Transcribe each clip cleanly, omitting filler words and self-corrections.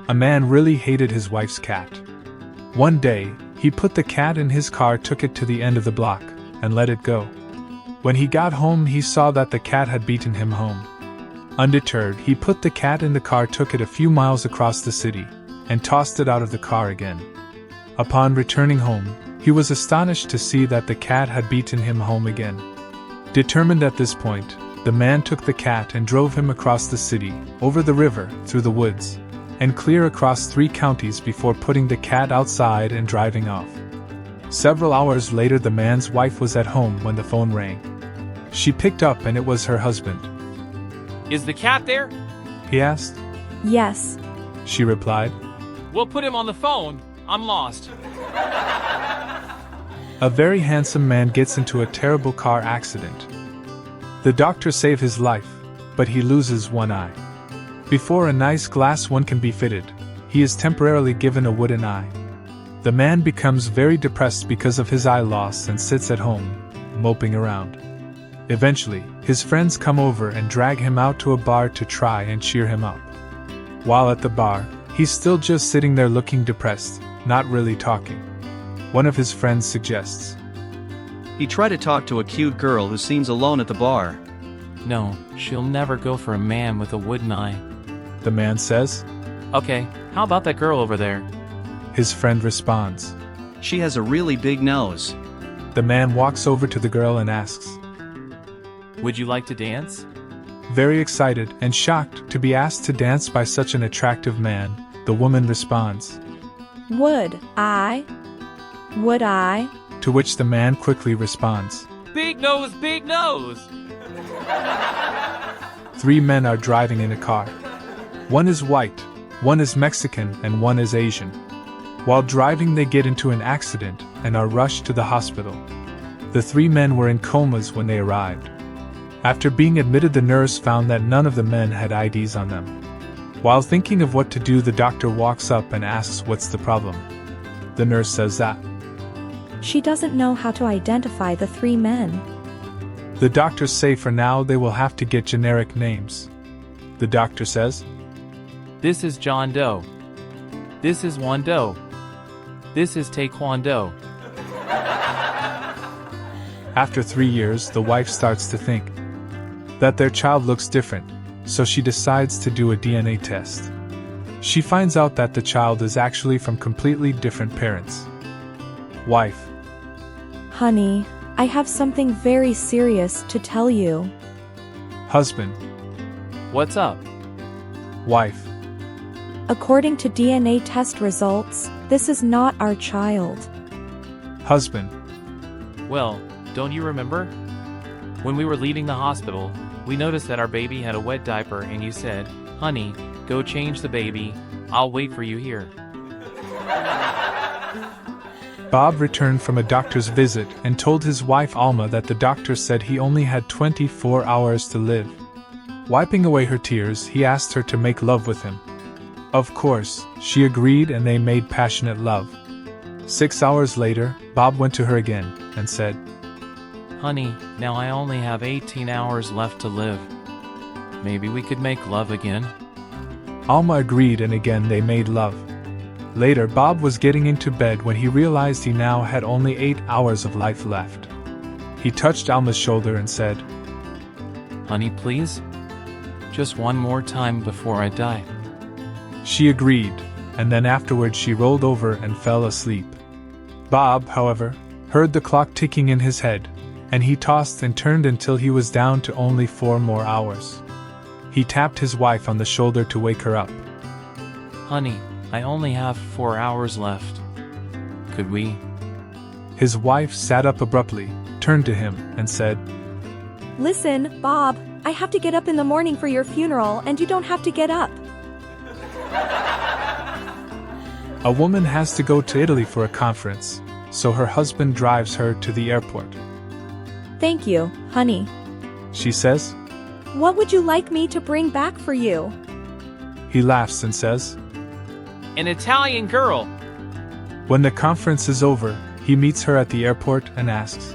A man really hated his wife's cat. One day, he put the cat in his car, took it to the end of the block, and let it go. When he got home, he saw that the cat had beaten him home. Undeterred, he put the cat in the car, took it a few miles across the city, and tossed it out of the car again. Upon returning home, he was astonished to see that the cat had beaten him home again. Determined at this point, the man took the cat and drove him across the city, over the river, through the woods, and clear across 3 counties before putting the cat outside and driving off. Several hours later, the man's wife was at home when the phone rang. She picked up and it was her husband. "Is the cat there?" he asked. Yes. She replied. "We'll put him on the phone. I'm lost." A very handsome man gets into a terrible car accident. The doctor saves his life, but he loses one eye. Before a nice glass one can be fitted, he is temporarily given a wooden eye. The man becomes very depressed because of his eye loss and sits at home, moping around. Eventually, his friends come over and drag him out to a bar to try and cheer him up. While at the bar, he's still just sitting there looking depressed, not really talking. One of his friends suggests, He tried to talk to a cute girl who seems alone at the bar. "No, she'll never go for a man with a wooden eye." the man says. "Okay, how about that girl over there?" His friend responds. She has a really big nose. The man walks over to the girl and asks. "Would you like to dance?" Very excited and shocked to be asked to dance by such an attractive man, the woman responds. Would I? Would I? To which the man quickly responds. "Big nose, big nose!" 3 men are driving in a car. One is white, one is Mexican, and one is Asian. While driving, they get into an accident and are rushed to the hospital. The 3 men were in comas when they arrived. After being admitted, the nurse found that none of the men had IDs on them. While thinking of what to do, the doctor walks up and asks what's the problem. The nurse says that She doesn't know how to identify the 3 men. the doctors say for now they will have to get generic names. The doctor says, "This is John Doe. This is Juan Doe. This is Taekwondo." After 3 years, the wife starts to think that their child looks different, so she decides to do a DNA test. She finds out that the child is actually from completely different parents. Wife. Honey, I have something very serious to tell you. Husband. "What's up?" Wife. According to DNA test results, this is not our child. Husband. "Well, don't you remember? When we were leaving the hospital, we noticed that our baby had a wet diaper and you said, 'Honey, go change the baby. I'll wait for you here.'" Bob returned from a doctor's visit and told his wife Alma that the doctor said he only had 24 hours to live. Wiping away her tears, he asked her to make love with him. Of course, she agreed and they made passionate love. 6 hours later, Bob went to her again and said, "Honey, now I only have 18 hours left to live. Maybe we could make love again." Alma agreed and again they made love. Later, Bob was getting into bed when he realized he now had only 8 hours of life left. He touched Alma's shoulder and said, "Honey, please? Just one more time before I die." She agreed, and then afterwards she rolled over and fell asleep. Bob, however, heard the clock ticking in his head, and he tossed and turned until he was down to only 4 more hours. He tapped his wife on the shoulder to wake her up. "Honey, I only have 4 hours left. Could we?" His wife sat up abruptly, turned to him, and said, Listen, Bob, I have to get up in the morning for your funeral and you don't have to get up. A woman has to go to Italy for a conference, so her husband drives her to the airport. Thank you, honey. She says. What would you like me to bring back for you? He laughs and says, "An Italian girl." When the conference is over, he meets her at the airport and asks,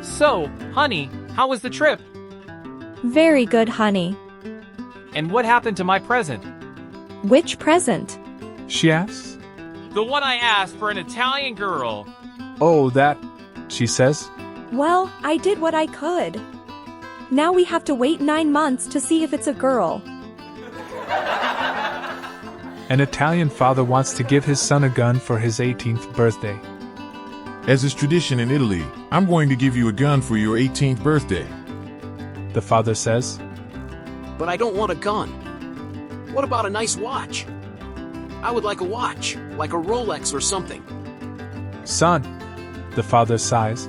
"So, honey, how was the trip? Very good, honey. And what happened to my present?" Which present? She asks. The one I asked for an Italian girl. Oh, that, she says. Well, I did what I could. Now we have to wait 9 months to see if it's a girl. An Italian father wants to give his son a gun for his 18th birthday. As is tradition in Italy, I'm going to give you a gun for your 18th birthday. The father says. But I don't want a gun. What about a nice watch? I would like a watch, like a Rolex or something. Son, the father sighs.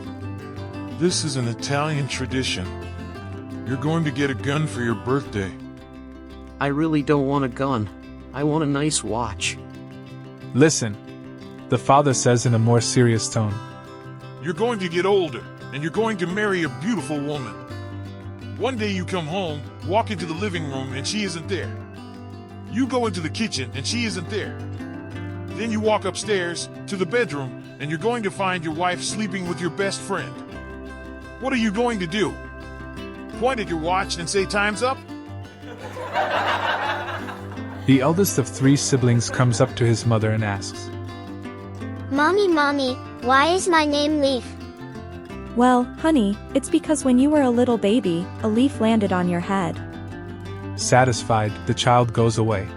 This is an Italian tradition. You're going to get a gun for your birthday. I really don't want a gun. I want a nice watch. Listen, the father says in a more serious tone. You're going to get older, and you're going to marry a beautiful woman. One day you come home, walk into the living room, and she isn't there. You go into the kitchen, and she isn't there. Then you walk upstairs to the bedroom, and you're going to find your wife sleeping with your best friend. What are you going to do? Point at your watch and say time's up? The eldest of 3 siblings comes up to his mother and asks. Mommy, why is my name Leaf? Well, honey, it's because when you were a little baby, a leaf landed on your head. Satisfied, the child goes away.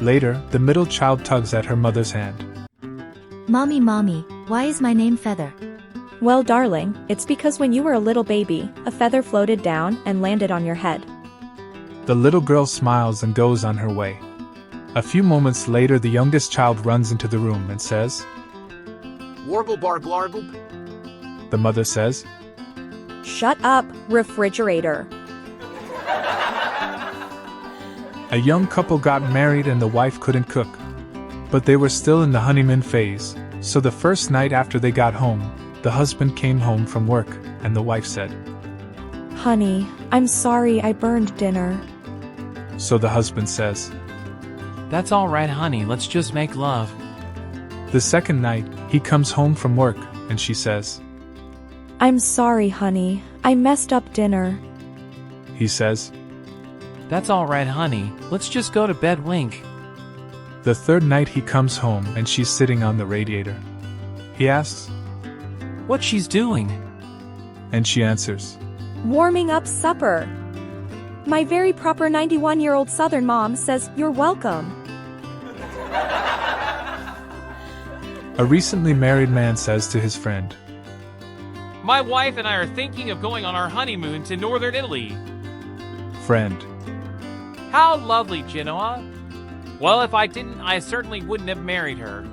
Later, the middle child tugs at her mother's hand. Mommy, why is my name Feather? Well, darling, it's because when you were a little baby, a feather floated down and landed on your head. The little girl smiles and goes on her way. A few moments later, the youngest child runs into the room and says, Warble barb largle. The mother says, Shut up, refrigerator. a young couple got married and the wife couldn't cook. But they were still in the honeymoon phase, so the first night after they got home, the husband came home from work, and the wife said, Honey, I'm sorry I burned dinner. So the husband says, That's all right, honey, let's just make love. The second night, he comes home from work, and she says, I'm sorry, honey, I messed up dinner. He says, That's all right, honey, let's just go to bed, wink. The third night he comes home and she's sitting on the radiator. He asks, What she's doing? and she answers, Warming up supper. My very proper 91-year-old Southern mom says, You're welcome. A recently married man says to his friend, My wife and I are thinking of going on our honeymoon to northern Italy. Friend, How lovely, Genoa. Well, if I didn't, I certainly wouldn't have married her.